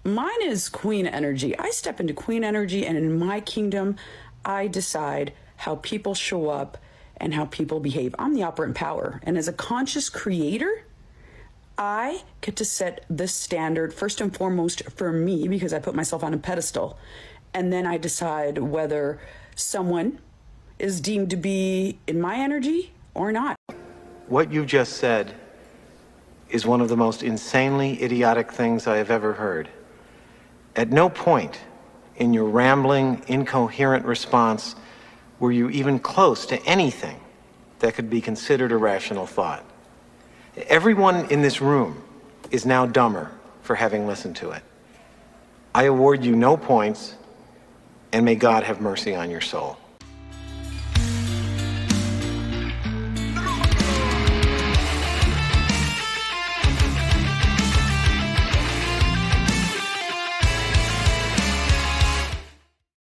Mine is queen energy. I step into queen energy, and in my kingdom, I decide how people show up and how people behave. I'm the operant power. And as a conscious creator, I get to set this standard first and foremost for me, because I put myself on a pedestal. And then I decide whether someone is deemed to be in my energy or not. What you just said is one of the most insanely idiotic things I have ever heard. At no point in your rambling, incoherent response were you even close to anything that could be considered a rational thought. Everyone in this room is now dumber for having listened to it. I award you no points, and may God have mercy on your soul.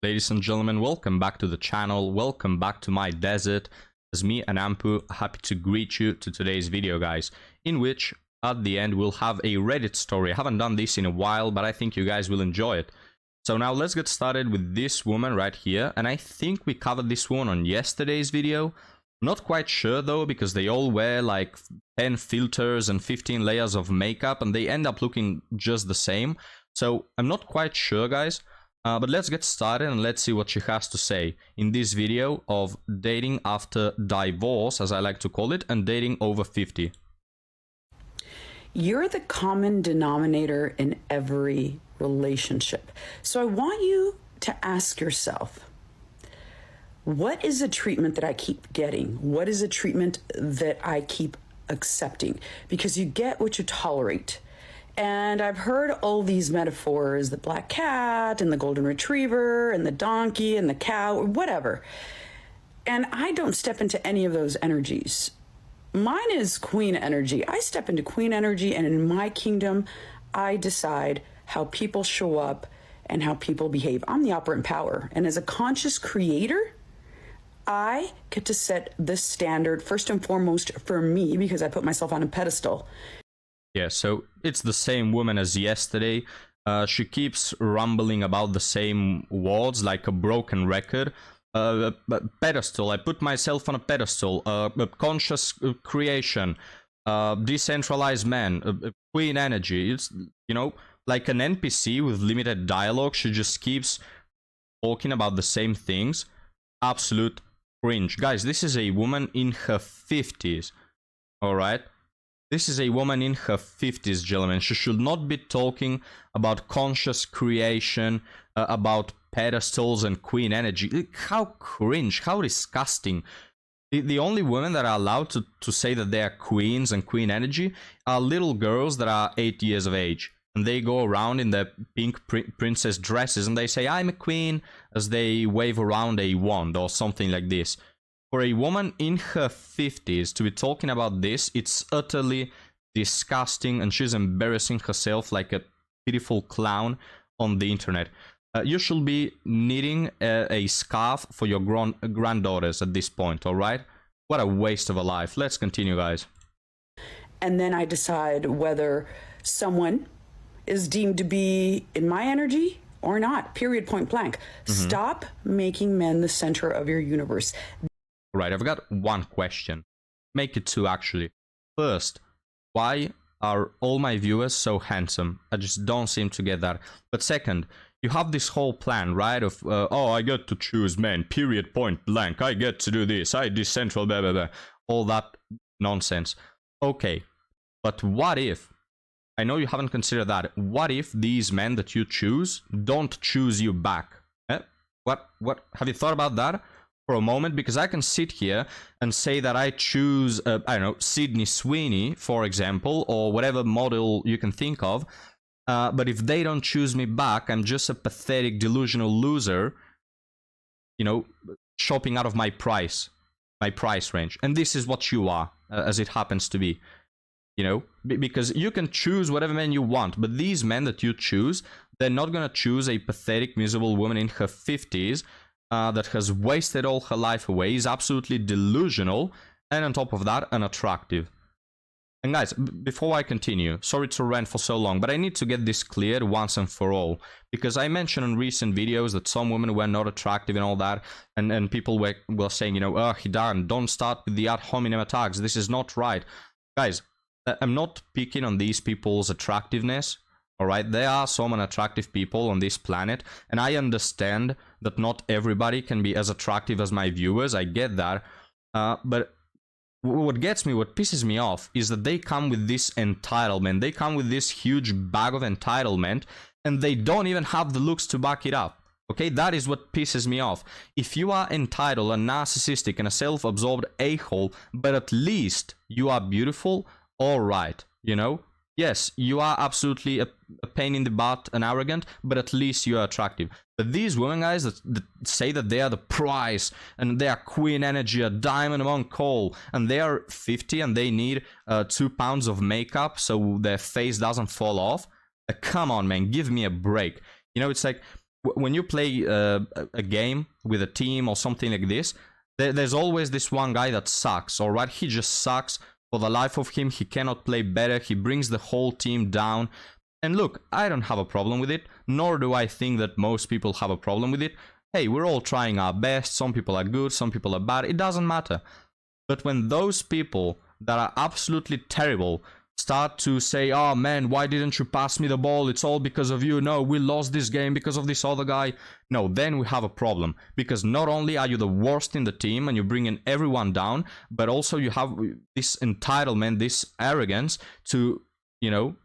Ladies and gentlemen, welcome back to the channel, welcome back to my desert. As me and Ampu, happy to greet you to today's video, guys, in which at the end we'll have a Reddit story. I haven't done this in a while, but I think you guys will enjoy it. So now let's get started with this woman right here, and I think we covered this one on yesterday's video. Not quite sure though, because they all wear like 10 filters and 15 layers of makeup, and they end up looking just the same. So I'm not quite sure, guys. But let's get started and let's see what she has to say in this video of dating after divorce, as I like to call it, and dating over 50. You're the common denominator in every relationship. So I want you to ask yourself, what is a treatment that I keep getting? What is a treatment that I keep accepting? Because you get what you tolerate. And I've heard all these metaphors, the black cat and the golden retriever and the donkey and the cow, or whatever. And I don't step into any of those energies. Mine is queen energy. I step into queen energy, and in my kingdom, I decide how people show up and how people behave. I'm the operant power. And as a conscious creator, I get to set this standard first and foremost for me, because I put myself on a pedestal. Yeah, so it's the same woman as yesterday. She keeps rumbling about the same words like a broken record. Pedestal, I put myself on a pedestal. Conscious creation. Decentralized man. Queen energy. It's, you know, like an NPC with limited dialogue. She just keeps talking about the same things. Absolute cringe. Guys, this is a woman in her 50s. Alright? This is a woman in her 50s, gentlemen. She should not be talking about conscious creation, about pedestals and queen energy. How cringe, how disgusting. The only women that are allowed to say that they are queens and queen energy are little girls that are 8 years of age. And they go around in their pink princess dresses and they say, I'm a queen, as they wave around a wand or something like this. For a woman in her 50s to be talking about this, it's utterly disgusting, and she's embarrassing herself like a pitiful clown on the internet. You should be knitting a scarf for your granddaughters at this point, alright? What a waste of a life. Let's continue, guys. And then I decide whether someone is deemed to be in my energy or not, period, point blank. Stop making men the center of your universe. Right, I've got one question. Make it two, actually. First, why are all my viewers so handsome? I just don't seem to get that. But second, you have this whole plan, right? Of, oh, I get to choose men, period, point blank. I get to do this, I decentral, blah, blah, blah. All that nonsense. Okay, but what if, I know you haven't considered that, what if these men that you choose don't choose you back? Eh? What, have you thought about that? For a moment, because I can sit here and say that I choose, I don't know, Sydney Sweeney, for example, or whatever model you can think of, but if they don't choose me back, I'm just a pathetic, delusional loser, you know, shopping out of my price range. And this is what you are, as it happens to be, you know, because you can choose whatever man you want, but these men that you choose, they're not gonna choose a pathetic, miserable woman in her 50s, that has wasted all her life away, is absolutely delusional, and on top of that, unattractive. And guys, before I continue, sorry to rant for so long, but I need to get this cleared once and for all. Because I mentioned in recent videos that some women were not attractive and all that. And people were saying, you know, oh, Hidan, don't start with the ad hominem attacks. This is not right. Guys, I'm not picking on these people's attractiveness. Alright, there are some unattractive people on this planet. And I understand that not everybody can be as attractive as my viewers. I get that. But what gets me, what pisses me off, is that they come with this entitlement. They come with this huge bag of entitlement, and they don't even have the looks to back it up. Okay, that is what pisses me off. If you are entitled and narcissistic and a self-absorbed a-hole, but at least you are beautiful, alright, you know? Yes, you are absolutely a pain in the butt and arrogant, but at least you are attractive. But these women, guys, that say that they are the prize, and they are queen energy, a diamond among coal, and they are 50 and they need 2 pounds of makeup so their face doesn't fall off. Come on, man, give me a break. You know, it's like when you play a game with a team or something like this, there's always this one guy that sucks, alright? He just sucks. For the life of him, he cannot play better. He brings the whole team down. And look, I don't have a problem with it, nor do I think that most people have a problem with it. Hey, we're all trying our best. Some people are good, some people are bad. It doesn't matter. But when those people that are absolutely terrible start to say, oh man, why didn't you pass me the ball? It's all because of you. No, we lost this game because of this other guy. No, then we have a problem. Because not only are you the worst in the team and you're bringing everyone down, but also you have this entitlement, this arrogance to, you know,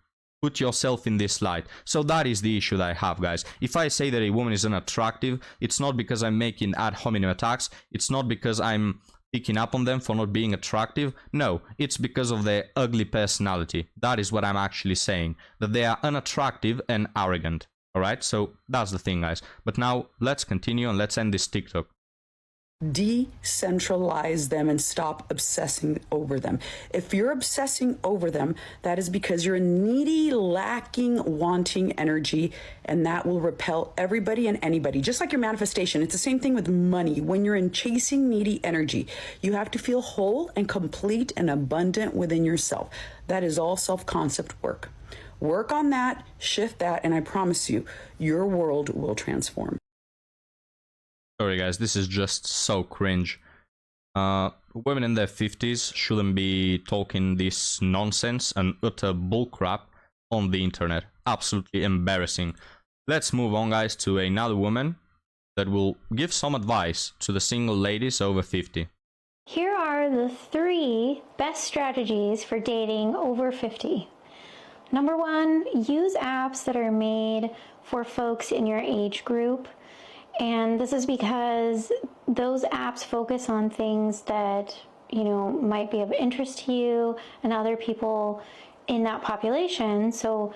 put yourself in this light. So that is the issue that I have, guys. If I say that a woman is unattractive, it's not because I'm making ad hominem attacks. It's not because I'm picking up on them for not being attractive. No, it's because of their ugly personality. That is what I'm actually saying, that they are unattractive and arrogant. Alright, so that's the thing, guys. But now let's continue and let's end this TikTok. Decentralize them and stop obsessing over them. If you're obsessing over them, that is because you're a needy, lacking, wanting energy, and that will repel everybody and anybody. Just like your manifestation, it's the same thing with money. When you're in chasing needy energy, you have to feel whole and complete and abundant within yourself. That is all self-concept work. Work on that, shift that, and I promise you, your world will transform. Sorry guys, this is just so cringe. Women in their 50s shouldn't be talking this nonsense and utter bullcrap on the internet. Absolutely embarrassing. Let's move on, guys, to another woman that will give some advice to the single ladies over 50. Here are the 3 best strategies for dating over 50. Number 1, use apps that are made for folks in your age group. And this is because those apps focus on things that, you know, might be of interest to you and other people in that population. So,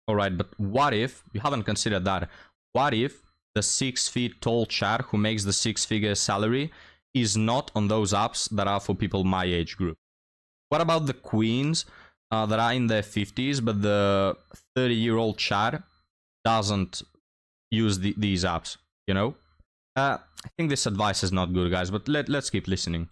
all right, but what if you haven't considered that? What if the 6 feet tall Chad who makes the 6-figure salary is not on those apps that are for people my age group? What about the queens that are in their 50s, but the 30-year-old Chad doesn't use these apps? You know, I think this advice is not good, guys, but let's keep listening.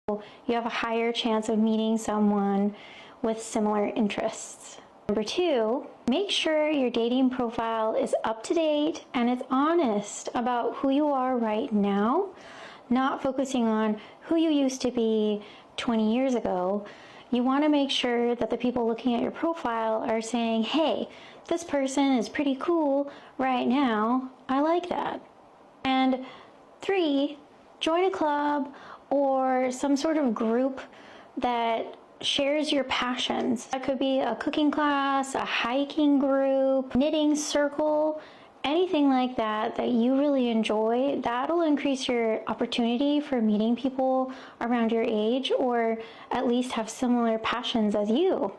You have a higher chance of meeting someone with similar interests. Number 2, make sure your dating profile is up to date and it's honest about who you are right now, not focusing on who you used to be 20 years ago. You want to make sure that the people looking at your profile are saying, hey, this person is pretty cool right now. I like that. And 3, join a club or some sort of group that shares your passions. That could be a cooking class, a hiking group, knitting circle, anything like that that you really enjoy. That'll increase your opportunity for meeting people around your age or at least have similar passions as you.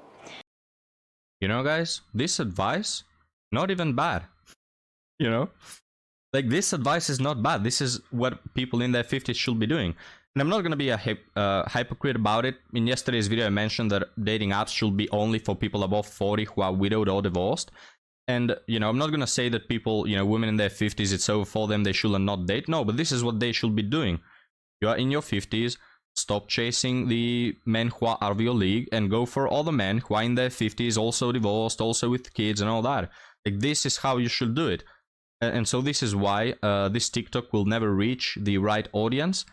You know, guys, this advice, not even bad. You know, like, this advice is not bad. This is what people in their 50s should be doing. And I'm not going to be a hypocrite about it. In yesterday's video, I mentioned that dating apps should be only for people above 40 who are widowed or divorced. And, you know, I'm not going to say that people, you know, women in their 50s, it's over for them, they should not date. No, but this is what they should be doing. You are in your 50s. Stop chasing the men who are out of your league and go for other men who are in their 50s, also divorced, also with kids and all that. Like, this is how you should do it. And so this is why this TikTok will never reach the right audience,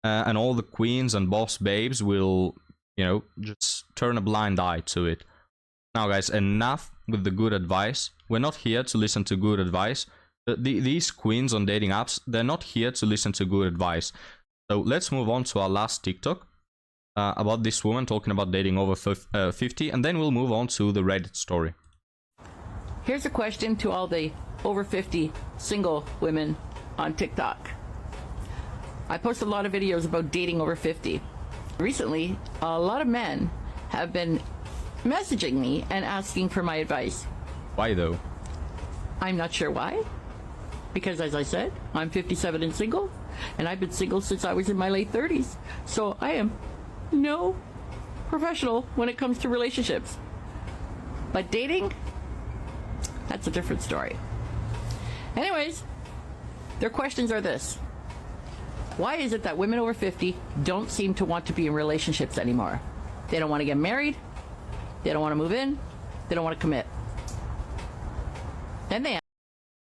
and all the queens and boss babes will, you know, just turn a blind eye to it. Now, guys, enough with the good advice. We're not here to listen to good advice. These queens on dating apps, they're not here to listen to good advice. So let's move on to our last TikTok about this woman talking about dating over 50, and then we'll move on to the Reddit story. Here's a question to all the over 50 single women on TikTok. I post a lot of videos about dating over 50. Recently, a lot of men have been messaging me and asking for my advice. Why though? I'm not sure why. Because as I said, I'm 57 and single, and I've been single since I was in my late 30s. So I am no professional when it comes to relationships. But dating, that's a different story. Anyways, their questions are this. Why is it that women over 50 don't seem to want to be in relationships anymore? They don't want to get married. They don't want to move in. They don't want to commit. Then they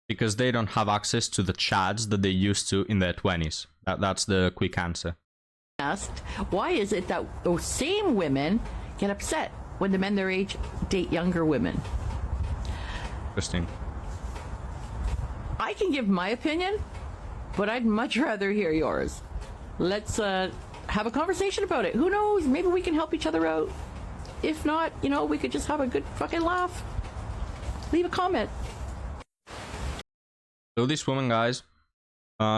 Because they don't have access to the chads that they used to in their 20s. That's the quick answer. asked, why is it that those same women get upset when the men their age date younger women? Interesting. I can give my opinion, but I'd much rather hear yours. Let's have a conversation about it. Who knows? Maybe we can help each other out. If not, you know, we could just have a good fucking laugh. Leave a comment. So this woman, guys,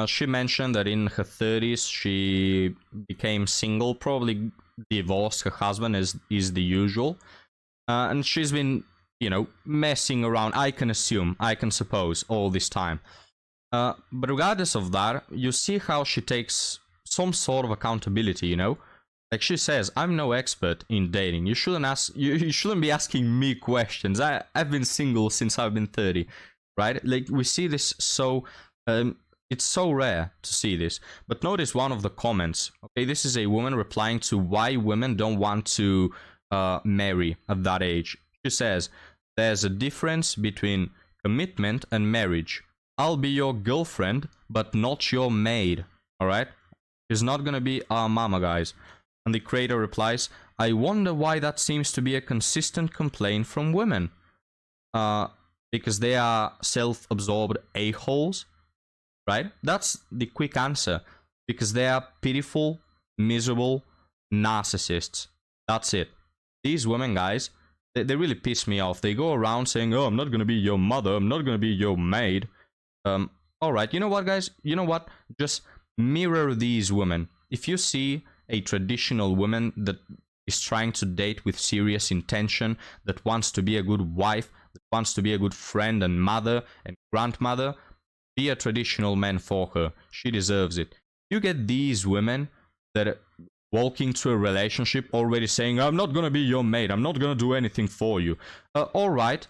she mentioned that in her 30s she became single, probably divorced her husband, as is the usual. And she's been, you know, messing around, I can assume, I can suppose, all this time. But regardless of that, you see how she takes some sort of accountability, you know? Like she says, I'm no expert in dating. You shouldn't be asking me questions. I've been single since I've been 30, right? Like, we see this so it's so rare to see this. But notice one of the comments. Okay, this is a woman replying to why women don't want to marry at that age. She says, there's a difference between commitment and marriage. I'll be your girlfriend, but not your maid. All right? She's not gonna be our mama, guys. And the creator replies, I wonder why that seems to be a consistent complaint from women. Because they are self-absorbed a-holes, right? That's the quick answer. Because they are pitiful, miserable narcissists. That's it. These women, guys, they really piss me off. They go around saying, oh, I'm not going to be your mother. I'm not going to be your maid. All right, you know what, guys? You know what? Just mirror these women. If you see a traditional woman that is trying to date with serious intention, that wants to be a good wife, that wants to be a good friend and mother and grandmother, be a traditional man for her. She deserves it. You get these women that walk into a relationship already saying, I'm not going to be your mate, I'm not going to do anything for you. All right,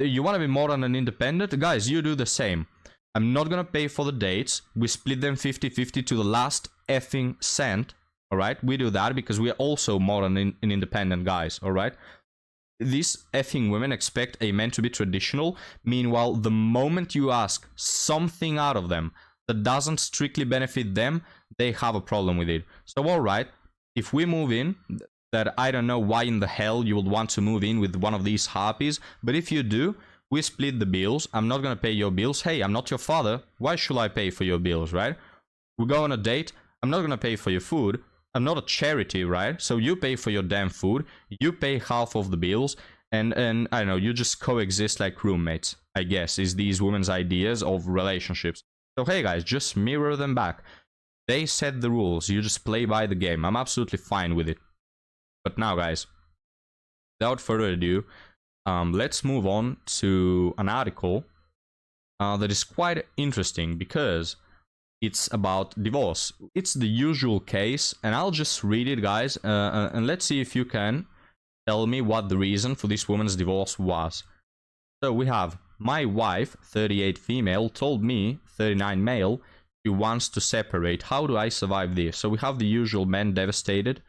you want to be modern and independent? Guys, you do the same. I'm not going to pay for the dates. We split them 50-50 to the last effing cent. All right, we do that because we are also modern and independent guys. All right, these effing women expect a man to be traditional. Meanwhile, the moment you ask something out of them that doesn't strictly benefit them, they have a problem with it. So, all right, if we move in, that I don't know why in the hell you would want to move in with one of these harpies, but if you do, we split the bills. I'm not going to pay your bills. Hey, I'm not your father. Why should I pay for your bills, right? We go on a date. I'm not going to pay for your food. I'm not a charity, right? So you pay for your damn food. You pay half of the bills. And I don't know, you just coexist like roommates, I guess, is these women's ideas of relationships. So, hey, guys, just mirror them back. They set the rules. You just play by the game. I'm absolutely fine with it. But now, guys, without further ado, let's move on to an article that is quite interesting because it's about divorce. It's the usual case, and I'll just read it, guys, and let's see if you can tell me what the reason for this woman's divorce was. So we have, my wife, 38 female, told me, 39 male, she She wants to separate. How do I survive this? So we have the usual man devastated.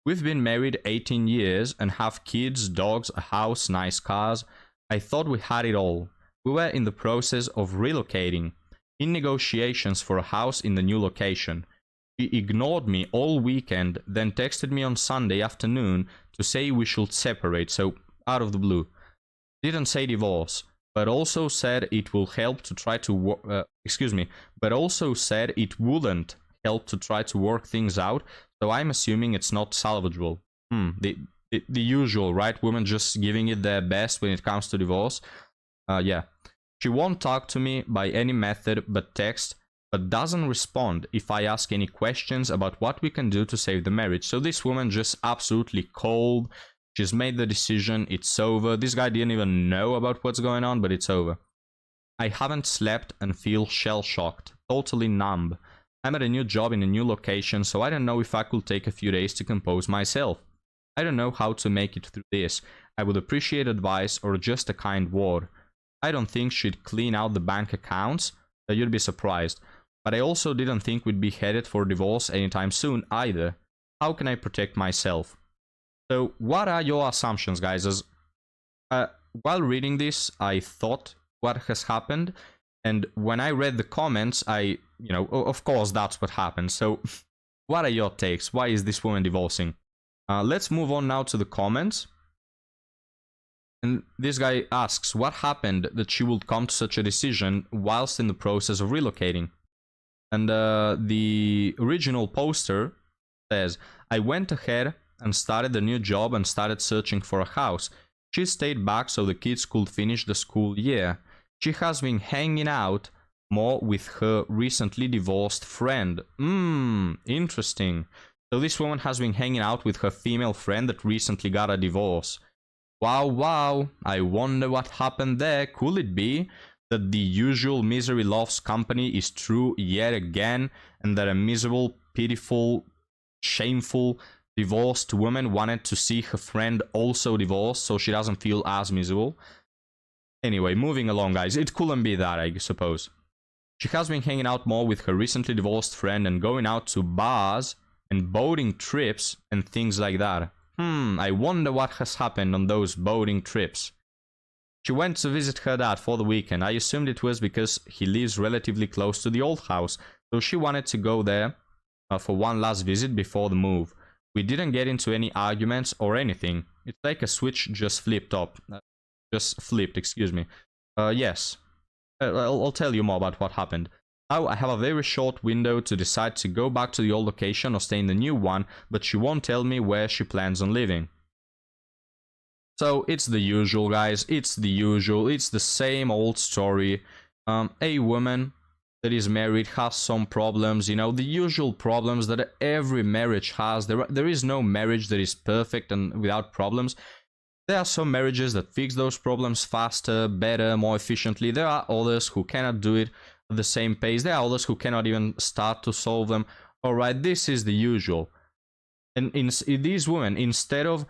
We've been married 18 years and have kids, dogs, a house, nice cars. I thought we had it all. We were in the process of relocating, in negotiations for a house in the new location. She ignored me all weekend, then texted me on Sunday afternoon to say we should separate, so out of the blue. Didn't say divorce, but also said it will help to try to but also said it wouldn't help to try to work things out, so I'm assuming it's not salvageable. The usual, right? Women just giving it their best when it comes to divorce. Yeah. She won't talk to me by any method but text, but doesn't respond if I ask any questions about what we can do to save the marriage. So this woman just absolutely cold. She's made the decision. It's over. This guy didn't even know about what's going on, but it's over. I haven't slept and feel shell-shocked, totally numb. I'm at a new job in a new location, so I don't know if I could take a few days to compose myself. I don't know how to make it through this. I would appreciate advice or just a kind word. I don't think she'd clean out the bank accounts. You'd be surprised. But I also didn't think we'd be headed for divorce anytime soon either. How can I protect myself? So what are your assumptions, guys? As while reading this, I thought what has happened. And when I read the comments, of course, that's what happened. So what are your takes? Why is this woman divorcing? Let's move on now to the comments. And this guy asks, what happened that she would come to such a decision whilst in the process of relocating? And the original poster says, I went ahead and started a new job and started searching for a house. She stayed back so the kids could finish the school year. She has been hanging out more with her recently divorced friend. Interesting. So this woman has been hanging out with her female friend that recently got a divorce. Wow. I wonder what happened there. Could it be that the usual misery loves company is true yet again, and that a miserable, pitiful, shameful, divorced woman wanted to see her friend also divorced so she doesn't feel as miserable? Anyway, moving along, guys. It couldn't be that, I suppose. She has been hanging out more with her recently divorced friend and going out to bars and boating trips and things like that. I wonder what has happened on those boating trips. She went to visit her dad for the weekend. I assumed it was because he lives relatively close to the old house, so she wanted to go there for one last visit before the move. We didn't get into any arguments or anything. It's like a switch just flipped, excuse me. Yes. I'll tell you more about what happened. Now I have a very short window to decide to go back to the old location or stay in the new one, but she won't tell me where she plans on living. So it's the usual, guys. It's the usual. It's the same old story. A woman that is married has some problems, the usual problems that every marriage has. There is no marriage that is perfect and without problems. There are some marriages that fix those problems faster, better, more efficiently. There are others who cannot do it at the same pace. There are others who cannot even start to solve them. Alright, this is the usual. And these women, instead of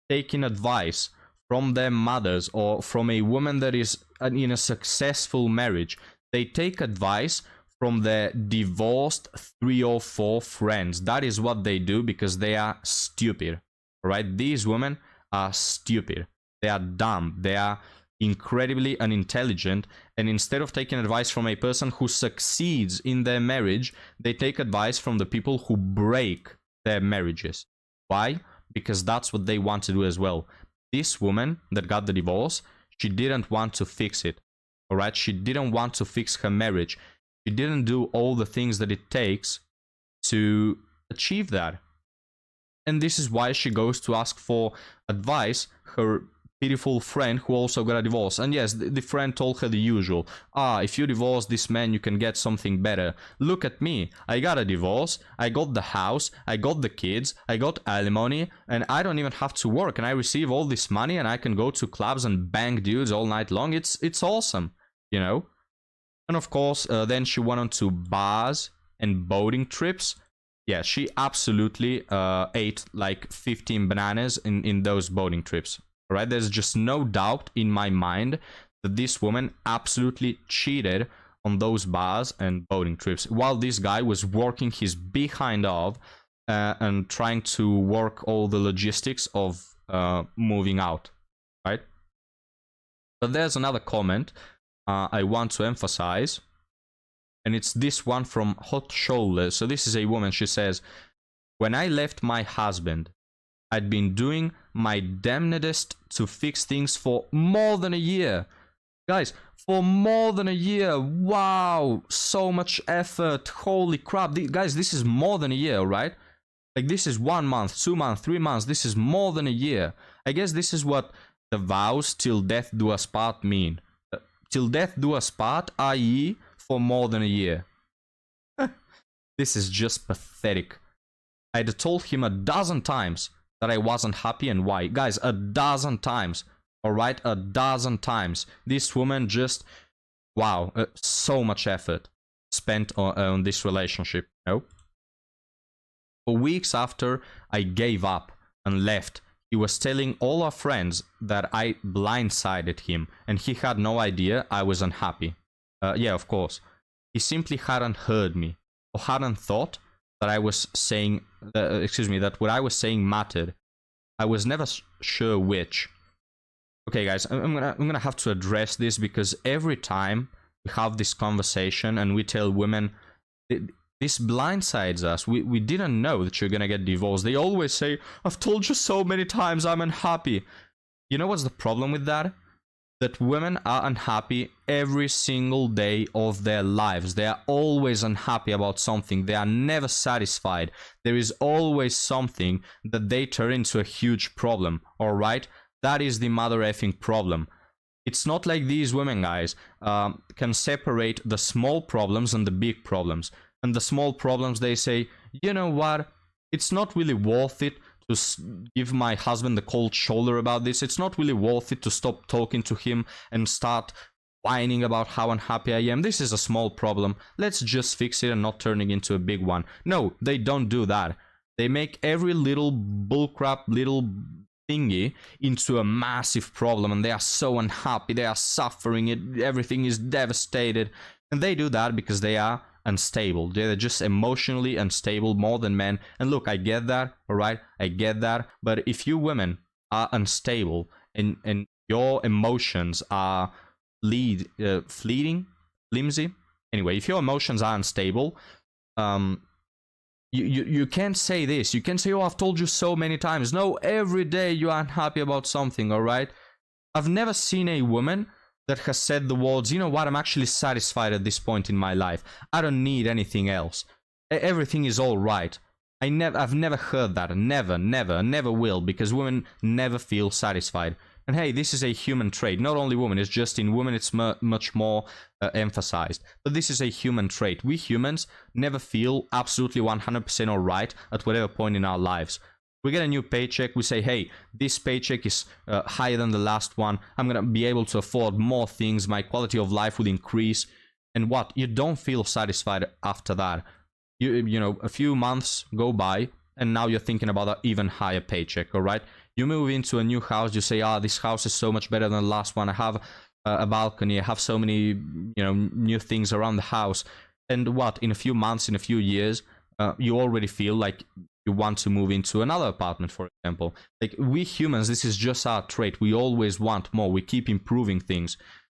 taking advice from their mothers or from a woman that is in a successful marriage, they take advice from their divorced 3 or 4 friends. That is what they do because they are stupid. Alright, these women are stupid. They are dumb. They are incredibly unintelligent, and instead of taking advice from a person who succeeds in their marriage, they take advice from the people who break their marriages. Why? Because that's what they want to do as well. This woman that got the divorce, she didn't want to fix it. Alright, she didn't want to fix her marriage. She didn't do all the things that it takes to achieve that. And this is why she goes to ask for advice, her pitiful friend who also got a divorce. And yes, the friend told her the usual. If you divorce this man, you can get something better. Look at me. I got a divorce. I got the house. I got the kids. I got alimony. And I don't even have to work. And I receive all this money and I can go to clubs and bang dudes all night long. It's awesome, And of course, then she went on to bars and boating trips. Yeah, she absolutely ate like 15 bananas in those boating trips. Right? There's just no doubt in my mind that this woman absolutely cheated on those bars and boating trips, while this guy was working his behind off and trying to work all the logistics of moving out, right? But there's another comment I want to emphasize, and it's this one from Hot Shoulders. So this is a woman. She says, when I left my husband, I'd been doing my damnedest to fix things for more than a year. Guys, for more than a year. Wow, so much effort. Holy crap. Guys, this is more than a year, right? Like, this is 1 month, 2 months, 3 months. This is more than a year. I guess this is what the vows till death do us part mean. Till death do us part, i.e. for more than a year. This is just pathetic. I'd told him 12 times that I wasn't happy and why. Guys, 12 times. Alright, 12 times. This woman just, wow, so much effort spent on this relationship, you know? For weeks after I gave up and left, he was telling all our friends that I blindsided him and he had no idea I was unhappy. Yeah, of course. He simply hadn't heard me or hadn't thought that I was saying, that what I was saying mattered. I was never sure which. Okay, guys, I'm gonna have to address this because every time we have this conversation and we tell women, this blindsides us. We didn't know that you're gonna get divorced. They always say, I've told you so many times I'm unhappy. You know what's the problem with that? That women are unhappy every single day of their lives. They are always unhappy about something. They are never satisfied. There is always something that they turn into a huge problem, alright? That is the mother effing problem. It's not like these women, guys, can separate the small problems and the big problems. And the small problems, they say, you know what? It's not really worth it to give my husband the cold shoulder about this. It's not really worth it to stop talking to him and start whining about how unhappy I am. This is a small problem. Let's just fix it and not turning into a big one. No, they don't do that. They make every little bullcrap, little thingy into a massive problem, and they are so unhappy. They are suffering. Everything is devastated. And they do that because they are unstable. They're just emotionally unstable more than men. And look, I get that, all right? I get that. But if you women are unstable and your emotions are fleeting, flimsy, anyway, if your emotions are unstable, you can't say this. You can't say, oh, I've told you so many times. No, every day you are unhappy about something, all right? I've never seen a woman that has said the words, you know what, I'm actually satisfied at this point in my life. I don't need anything else. Everything is all right. I've never heard that. Never will, because women never feel satisfied. And hey, this is a human trait. Not only women, it's just in women it's much more emphasized. But this is a human trait. We humans never feel absolutely 100% all right at whatever point in our lives. We get a new paycheck, we say, hey, this paycheck is higher than the last one. I'm going to be able to afford more things. My quality of life will increase. And what? You don't feel satisfied after that. You know, a few months go by and now you're thinking about an even higher paycheck, all right? You move into a new house, you say, this house is so much better than the last one. I have a balcony, I have so many, new things around the house. And what? In a few months, in a few years, you already feel like you want to move into another apartment, for example. Like, we humans, this is just our trait. We always want more. We keep improving things.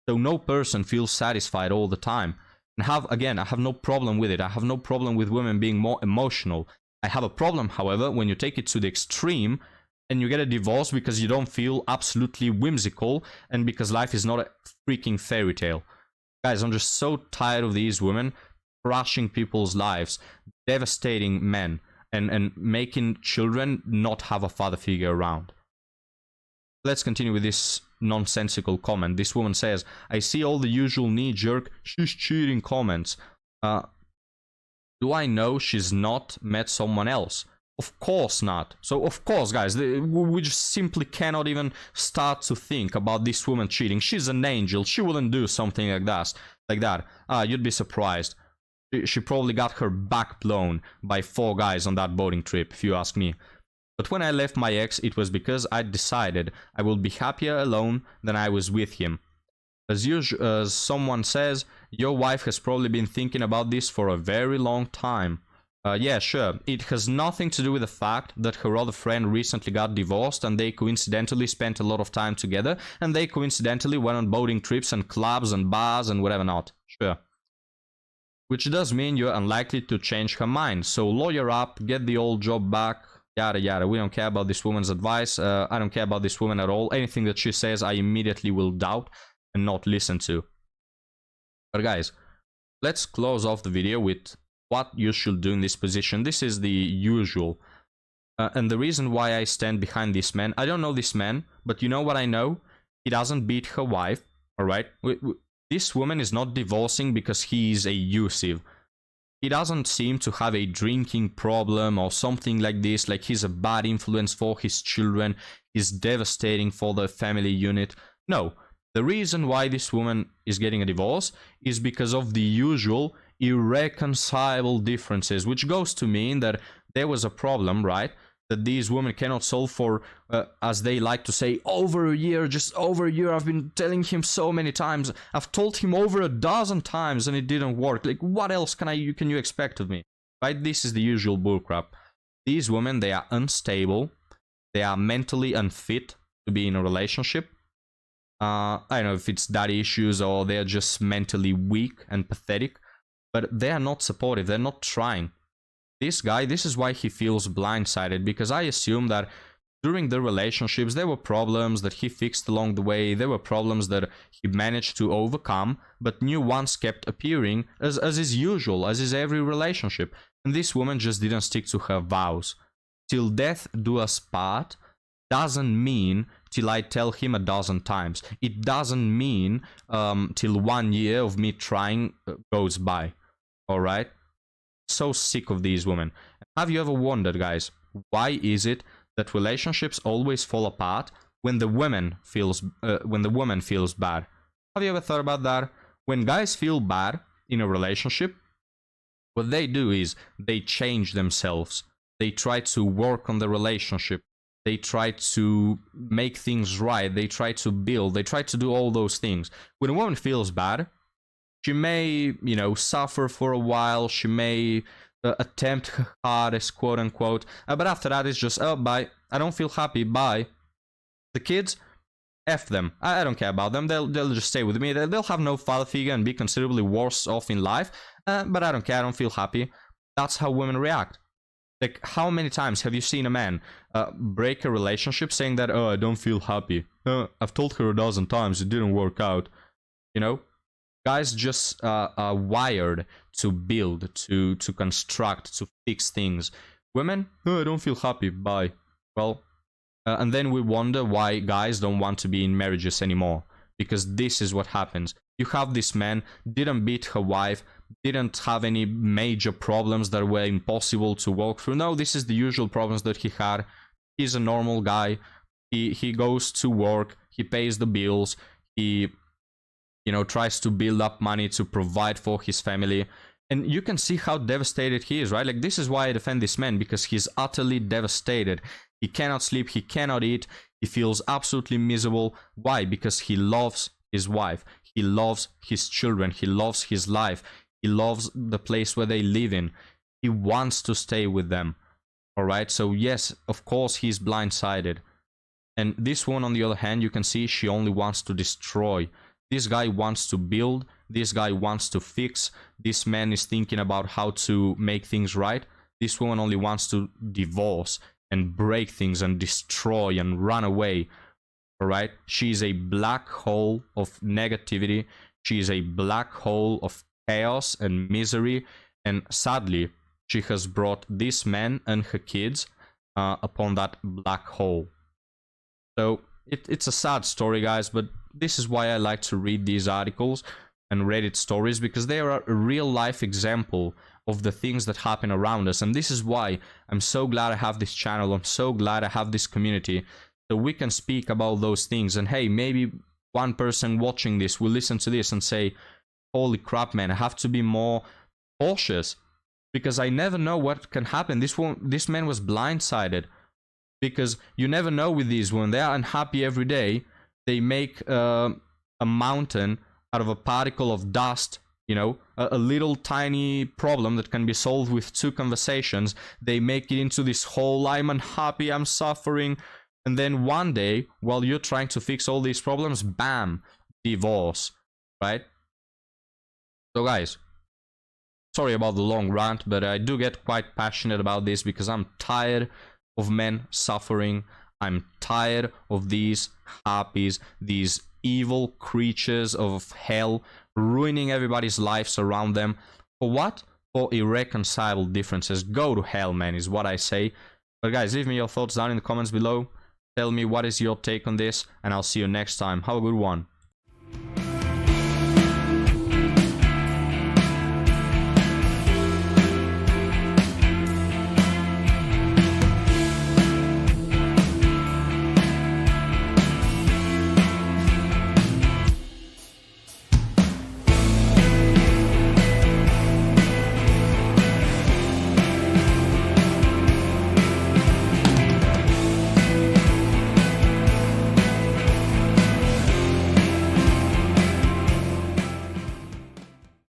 So no person feels satisfied all the time. And I have no problem with it. I have no problem with women being more emotional. I have a problem, however, when you take it to the extreme and you get a divorce because you don't feel absolutely whimsical and because life is not a freaking fairy tale. Guys, I'm just so tired of these women crushing people's lives, devastating men, and making children not have a father figure around. Let's continue with this nonsensical comment. This woman says, I see all the usual knee-jerk, she's cheating comments. Do I know she's not met someone else? Of course not. So, of course, guys, we just simply cannot even start to think about this woman cheating. She's an angel. She wouldn't do something like that. You'd be surprised. She probably got her back blown by 4 guys on that boating trip, if you ask me. But when I left my ex, it was because I decided I would be happier alone than I was with him. As someone says, your wife has probably been thinking about this for a very long time. Yeah, sure, it has nothing to do with the fact that her other friend recently got divorced and they coincidentally spent a lot of time together and they coincidentally went on boating trips and clubs and bars and whatever not. Sure. Which does mean you're unlikely to change her mind. So lawyer up, get the old job back, yada yada. We don't care about this woman's advice. I don't care about this woman at all. Anything that she says, I immediately will doubt and not listen to. But guys, let's close off the video with what you should do in this position. This is the usual. And the reason why I stand behind this man, I don't know this man, but you know what I know? He doesn't beat her wife, alright? This woman is not divorcing because he is abusive. He doesn't seem to have a drinking problem or something like this, like he's a bad influence for his children, he's devastating for the family unit. No, the reason why this woman is getting a divorce is because of the usual irreconcilable differences, which goes to mean that there was a problem, right? That these women cannot solve for, as they like to say, over a year, just over a year. I've been telling him so many times. I've told him over a dozen times and it didn't work. Like, what else can you expect of me? Right? This is the usual bullcrap. These women, they are unstable. They are mentally unfit to be in a relationship. I don't know if it's daddy issues or they're just mentally weak and pathetic. But they are not supportive. They're not trying. This guy, this is why he feels blindsided, because I assume that during the relationships there were problems that he fixed along the way, there were problems that he managed to overcome, but new ones kept appearing, as is usual, as is every relationship. And this woman just didn't stick to her vows. Till death do us part doesn't mean till I tell him a dozen times. It doesn't mean till 1 year of me trying goes by. Alright? So sick of these women. Have you ever wondered, guys, why is it that relationships always fall apart when the woman feels bad? Have you ever thought about that? When guys feel bad in a relationship, what they do is they change themselves. They try to work on the relationship. They try to make things right. They try to build. They try to do all those things. When a woman feels bad, she may, you know, suffer for a while. She may attempt her hardest, quote unquote. But after that, it's just, oh, bye. I don't feel happy. Bye. The kids, F them. I don't care about them. They'll just stay with me. They'll have no father figure and be considerably worse off in life. But I don't care. I don't feel happy. That's how women react. Like, how many times have you seen a man break a relationship saying that, oh, I don't feel happy. I've told her a dozen times. It didn't work out. You know? Guys just are wired to build, to construct, to fix things. Women, oh, I don't feel happy, bye. Well, and then we wonder why guys don't want to be in marriages anymore. Because this is what happens. You have this man, didn't beat her wife, didn't have any major problems that were impossible to walk through. No, this is the usual problems that he had. He's a normal guy. He goes to work, he pays the bills, he, you know, tries to build up money to provide for his family. And you can see how devastated he is, right? Like, this is why I defend this man, because he's utterly devastated. He cannot sleep, he cannot eat, he feels absolutely miserable. Why? Because he loves his wife, he loves his children, he loves his life, he loves the place where they live in. He wants to stay with them. Alright, so yes, of course he's blindsided. And this one, on the other hand, you can see she only wants to destroy. This guy wants to build, this guy wants to fix, this man is thinking about how to make things right. This woman only wants to divorce and break things and destroy and run away. Alright? She is a black hole of negativity. She is a black hole of chaos and misery. And sadly, she has brought this man and her kids upon that black hole. So it's a sad story, guys, but this is why I like to read these articles and Reddit stories, because they are a real life example of the things that happen around us. And this is why I'm so glad I have this channel. I'm so glad I have this community, so we can speak about those things. And hey, maybe one person watching this will listen to this and say, holy crap, man, I have to be more cautious, because I never know what can happen. This man was blindsided, because you never know with these women. They are unhappy every day. They make a mountain out of a particle of dust You know, a little tiny problem that can be solved with 2 conversations, they make it into this whole I'm unhappy, I'm suffering, and then one day, while you're trying to fix all these problems, bam, divorce, right? So guys, sorry about the long rant, but I do get quite passionate about this because I'm tired of men suffering. I'm tired of these harpies, these evil creatures of hell, ruining everybody's lives around them. For what? For irreconcilable differences. Go to hell, man, is what I say. But guys, leave me your thoughts down in the comments below. Tell me what is your take on this, and I'll see you next time. Have a good one.